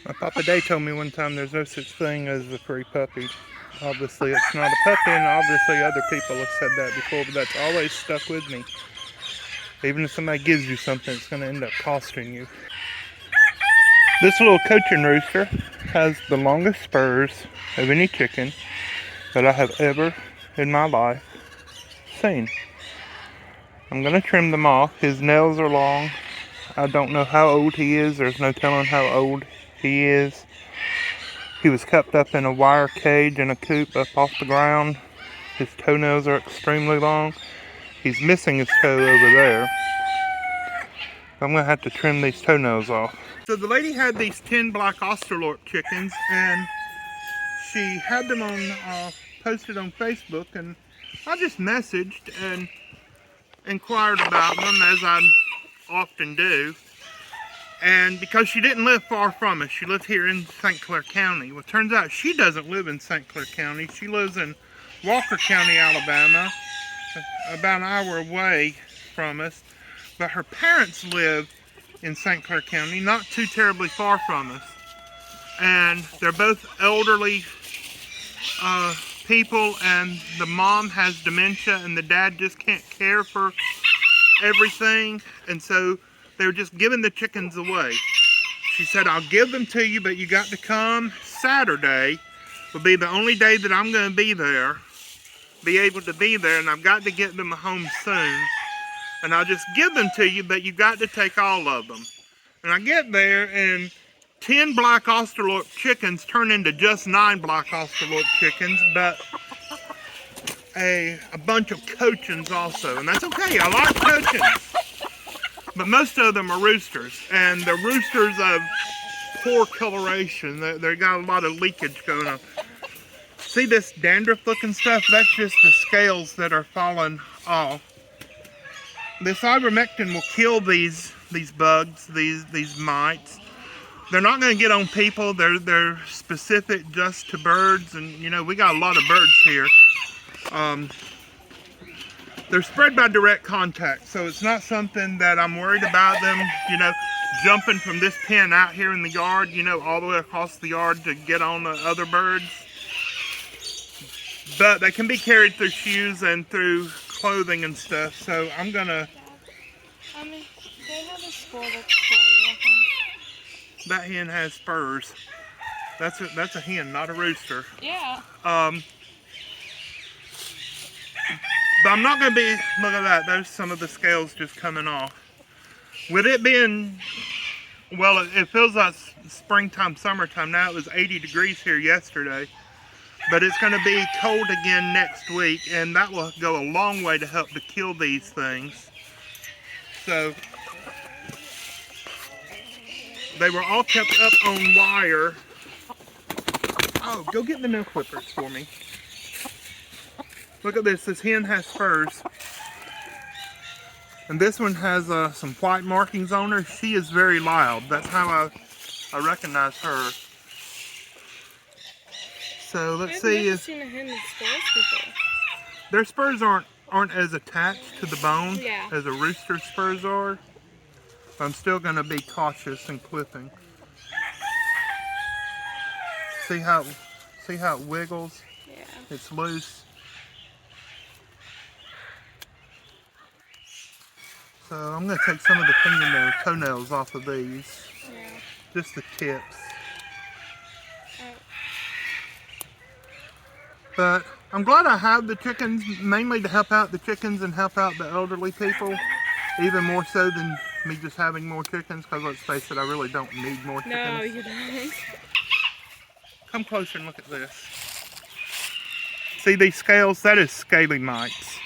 My Papa Day told me one time there's no such thing as a free puppy. Obviously it's not a puppy, and obviously other people have said that before, but that's always stuck with me. Even if somebody gives you something, it's going to end up costing you. This little cochin rooster has the longest spurs of any chicken that I have ever in my life seen. I'm going to trim them off. His nails are long. I don't know how old he is. There's no telling how old he is. He was kept up in a wire cage in a coop up off the ground. His toenails are extremely long. He's missing his toe over there. I'm going to have to trim these toenails off. So the lady had these 10 black Australorp chickens, and she had them on posted on Facebook, and I just messaged and inquired about them, as I often do. And because she didn't live far from us, she lived here in St. Clair County. Well, it turns out she doesn't live in St. Clair County. She lives in Walker County, Alabama, about an hour away from us. But her parents live in St. Clair County, not too terribly far from us. And they're both elderly people, and the mom has dementia, and the dad just can't care for everything. And so they were just giving the chickens away. She said, I'll give them to you, but you got to come. Saturday will be the only day that I'm going to be there, be able to be there, and I've got to get them home soon. And I'll just give them to you, but you got to take all of them. And I get there, and 10 black Australorp chickens turn into just 9 black Australorp chickens, but a bunch of cochins also. And that's okay, I like cochins. But most of them are roosters, and they're roosters of poor coloration. They got a lot of leakage going on. See this dandruff looking stuff? That's just the scales that are falling off. This ivermectin will kill these bugs, these mites. They're not going to get on people. They're specific just to birds, and you know we got a lot of birds here. They're spread by direct contact, so it's not something that I'm worried about them, you know, jumping from this pen out here in the yard, you know, all the way across the yard to get on the other birds. But they can be carried through shoes and through clothing and stuff, so I'm gonna... they have a skull that's curly, I think. That hen has spurs. That's a hen, not a rooster. Yeah. But I'm not going to be, look at that, there's some of the scales just coming off. With it being, well, it feels like springtime, summertime now. It was 80 degrees here yesterday. But it's going to be cold again next week, and that will go a long way to help to kill these things. So, they were all kept up on wire. Oh, go get the nail clippers for me. Look at this. This hen has spurs. And this one has some white markings on her. She is very loud. That's how I recognize her. So let's see if... I've never seen a hen with spurs before. Their spurs aren't as attached to the bone as a rooster's spurs are. But I'm still going to be cautious in clipping. See how it wiggles? Yeah. It's loose. So I'm going to take some of the toenails off of these. Yeah. Just the tips. But I'm glad I have the chickens, mainly to help out the chickens and help out the elderly people. Even more so than me just having more chickens, because let's face it, I really don't need more chickens. No, you don't. Come closer and look at this. See these scales? That is scaly mites.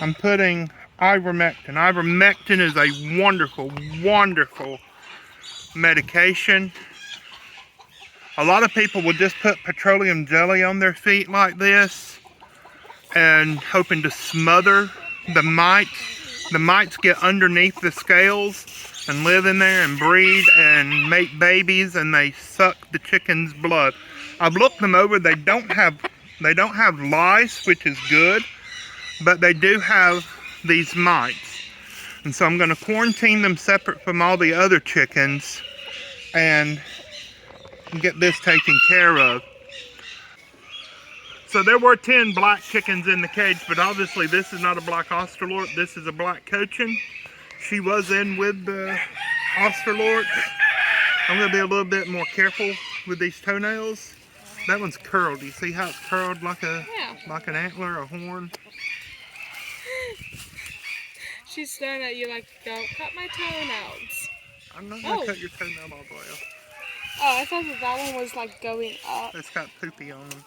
I'm putting ivermectin. Ivermectin is a wonderful, wonderful medication. A lot of people will just put petroleum jelly on their feet like this and hoping to smother the mites. The mites get underneath the scales and live in there and breed and make babies, and they suck the chicken's blood. I've looked them over. They don't have lice, which is good, but they do have these mites. And so I'm going to quarantine them separate from all the other chickens and and get this taken care of. So there were 10 black chickens in the cage, but obviously this is not a black Australorp. This is a black Cochin. She was in with the Australorps. I'm going to be a little bit more careful with these toenails. That one's curled. You see how it's curled like a like an antler, a horn? She's staring at you like, don't cut my toenails. I'm not going to cut your toenail all the way off. Oh, I thought that one was like going up. It's got poopy on them.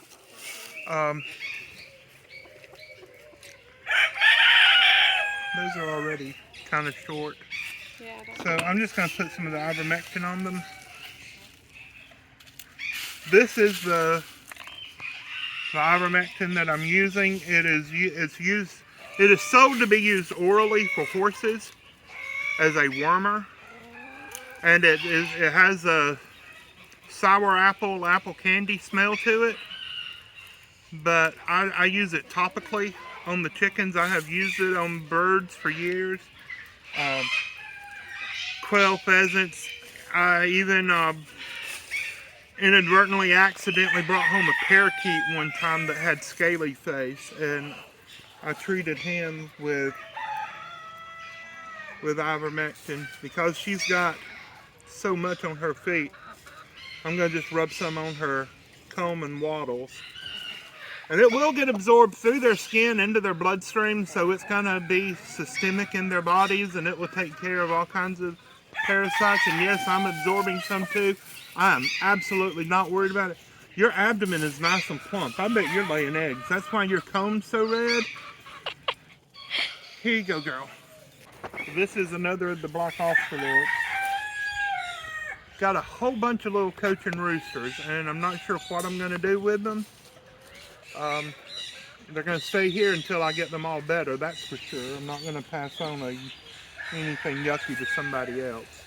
Those are already kind of short. Yeah, So I'm just going to put some of the ivermectin on them. This is the ivermectin that I'm using. It is sold to be used orally for horses as a wormer, and it has a sour apple candy smell to it. But I use it topically on the chickens. I have used it on birds for years. Quail, pheasants. I even inadvertently accidentally brought home a parakeet one time that had scaly face, and I treated him with ivermectin because she's got so much on her feet. I'm going to just rub some on her comb and wattles. And it will get absorbed through their skin into their bloodstream, so it's going to be systemic in their bodies, and it will take care of all kinds of parasites. And yes, I'm absorbing some too. I am absolutely not worried about it. Your abdomen is nice and plump. I bet you're laying eggs. That's why your comb's so red. Here you go, girl. This is another of the black Australorps. Got a whole bunch of little Cochin roosters, and I'm not sure what I'm going to do with them. They're going to stay here until I get them all better, that's for sure. I'm not going to pass on anything yucky to somebody else.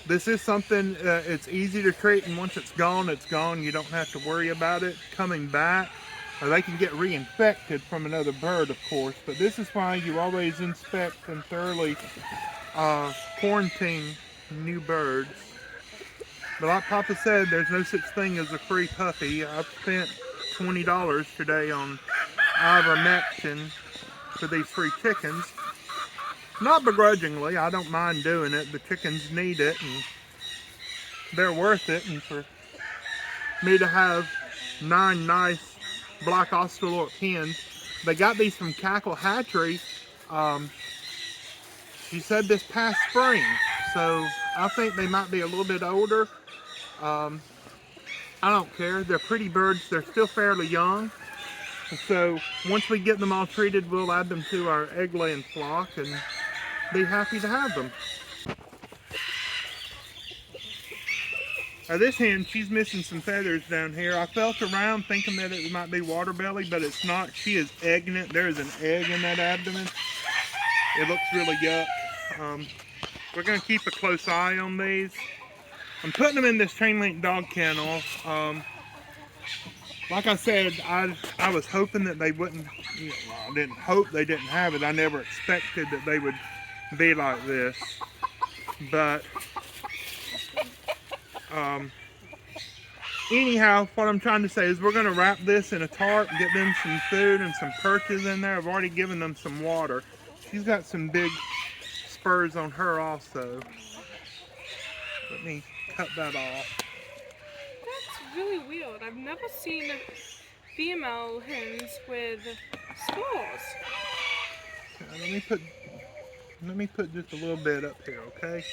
This is something, it's easy to treat, and once it's gone, it's gone. You don't have to worry about it coming back. Or they can get reinfected from another bird, of course, but this is why you always inspect and thoroughly quarantine new birds. But like Papa said, there's no such thing as a free puppy. I've spent $20 today on ivermectin for these free chickens. Not begrudgingly, I don't mind doing it. The chickens need it, and they're worth it. And for me to have 9 nice black Australorp hens, they got these from Cackle Hatchery. She said this past spring, so I think they might be a little bit older. I don't care. They're pretty birds. They're still fairly young. So once we get them all treated, we'll add them to our egg-laying flock and be happy to have them. Now this hen, she's missing some feathers down here. I felt around thinking that it might be water belly, but it's not. She is egging it. There is an egg in that abdomen. It looks really yuck. We're going to keep a close eye on these. I'm putting them in this chain link dog kennel. Like I said, I was hoping that they wouldn't, I didn't hope they didn't have it. I never expected that they would be like this. But, anyhow, what I'm trying to say is we're going to wrap this in a tarp, get them some food and some perches in there. I've already given them some water. She's got some big spurs on her also. Let me cut that off. That's really weird. I've never seen female hens with spores. Let me put just a little bit up here, okay?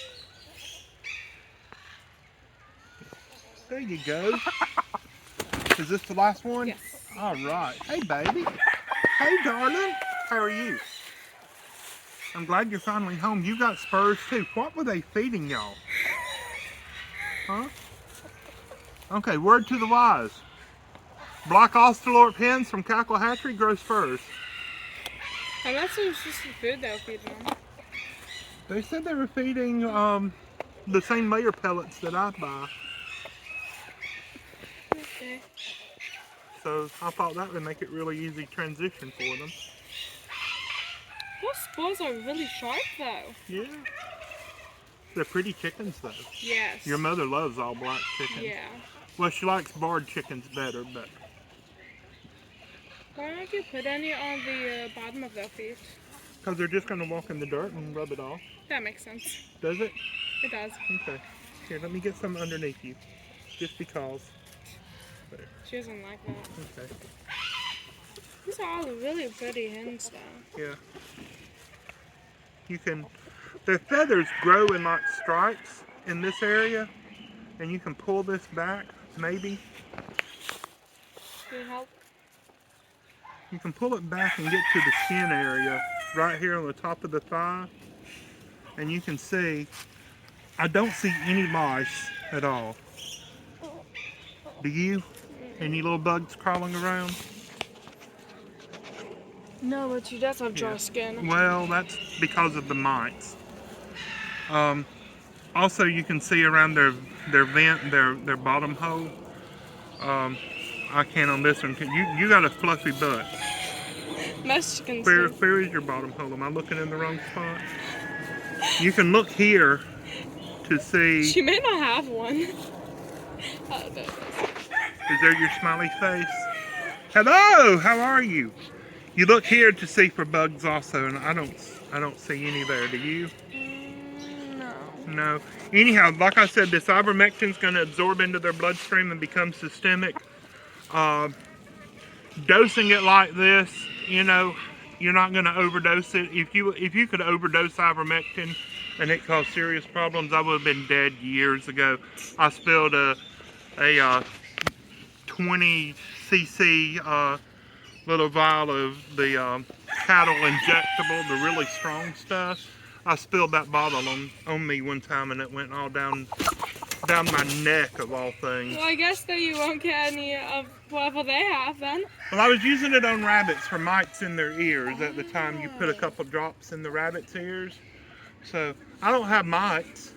There you go. Is this the last one? Yes. All right. Hey, baby. Hey, darling. How are you? I'm glad you're finally home. You got spurs too. What were they feeding y'all? Huh? Okay, word to the wise. Black Australorp hens from Cackle Hatchery grow spurs. Unless it was just the food they were feeding them. They said they were feeding the same layer pellets that I buy. Okay. So I thought that would make it really easy transition for them. Those spores are really sharp though. Yeah. They're pretty chickens, though. Yes. Your mother loves all black chickens. Yeah. Well, she likes barred chickens better, but... Why don't you put any on the bottom of their feet? Because they're just going to walk in the dirt and rub it off. That makes sense. Does it? It does. Okay. Here, let me get some underneath you. Just because. There. She doesn't like that. Okay. These are all really pretty hens, though. Yeah. You can... Their feathers grow in like stripes in this area. And you can pull this back, maybe. Can you help? You can pull it back and get to the skin area right here on the top of the thigh. And you can see, I don't see any lice at all. Do you? Any little bugs crawling around? No, but she does have dry Yeah. skin. Well, that's because of the mites. Also, you can see around their vent, their bottom hole. I can't on this one. You got a fluffy butt. Most chickens do. Where is your bottom hole? Am I looking in the wrong spot? You can look here to see. She may not have one. Oh, there it is. Is there your smiley face? Hello, how are you? You look here to see for bugs also, and I don't see any there. Do you? No. No. Anyhow, like I said, this ivermectin is going to absorb into their bloodstream and become systemic. Dosing it like this, you know, you're not going to overdose it. If you could overdose ivermectin and it caused serious problems, I would have been dead years ago. I spilled a 20 cc little vial of the cattle injectable, the really strong stuff. I spilled that bottle on me one time, and it went all down my neck, of all things. Well, I guess that you won't get any of whatever they have then. Well, I was using it on rabbits for mites in their ears at the time. You put a couple drops in the rabbit's ears. So I don't have mites.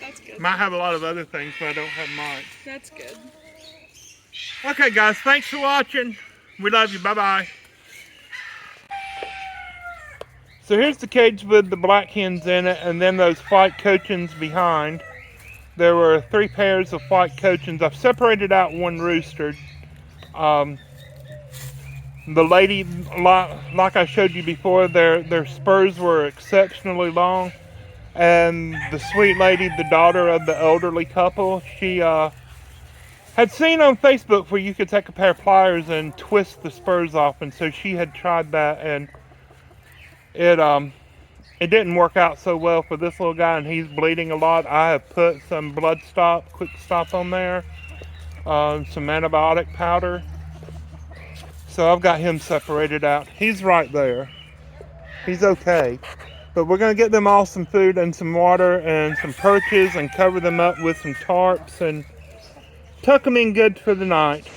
That's good. Might have a lot of other things, but I don't have mites. That's good. Okay, guys, thanks for watching. We love you. Bye-bye. So here's the cage with the black hens in it, and then those white cochins behind. There were 3 pairs of white cochins. I've separated out one rooster. The lady, like I showed you before, their spurs were exceptionally long. And the sweet lady, the daughter of the elderly couple, she had seen on Facebook where you could take a pair of pliers and twist the spurs off. And so she had tried that, and it didn't work out so well for this little guy, and he's bleeding a lot. I have put some quick stop on there, some antibiotic powder. So I've got him separated out. He's right there. He's okay. But we're going to get them all some food and some water and some perches and cover them up with some tarps and tuck them in good for the night.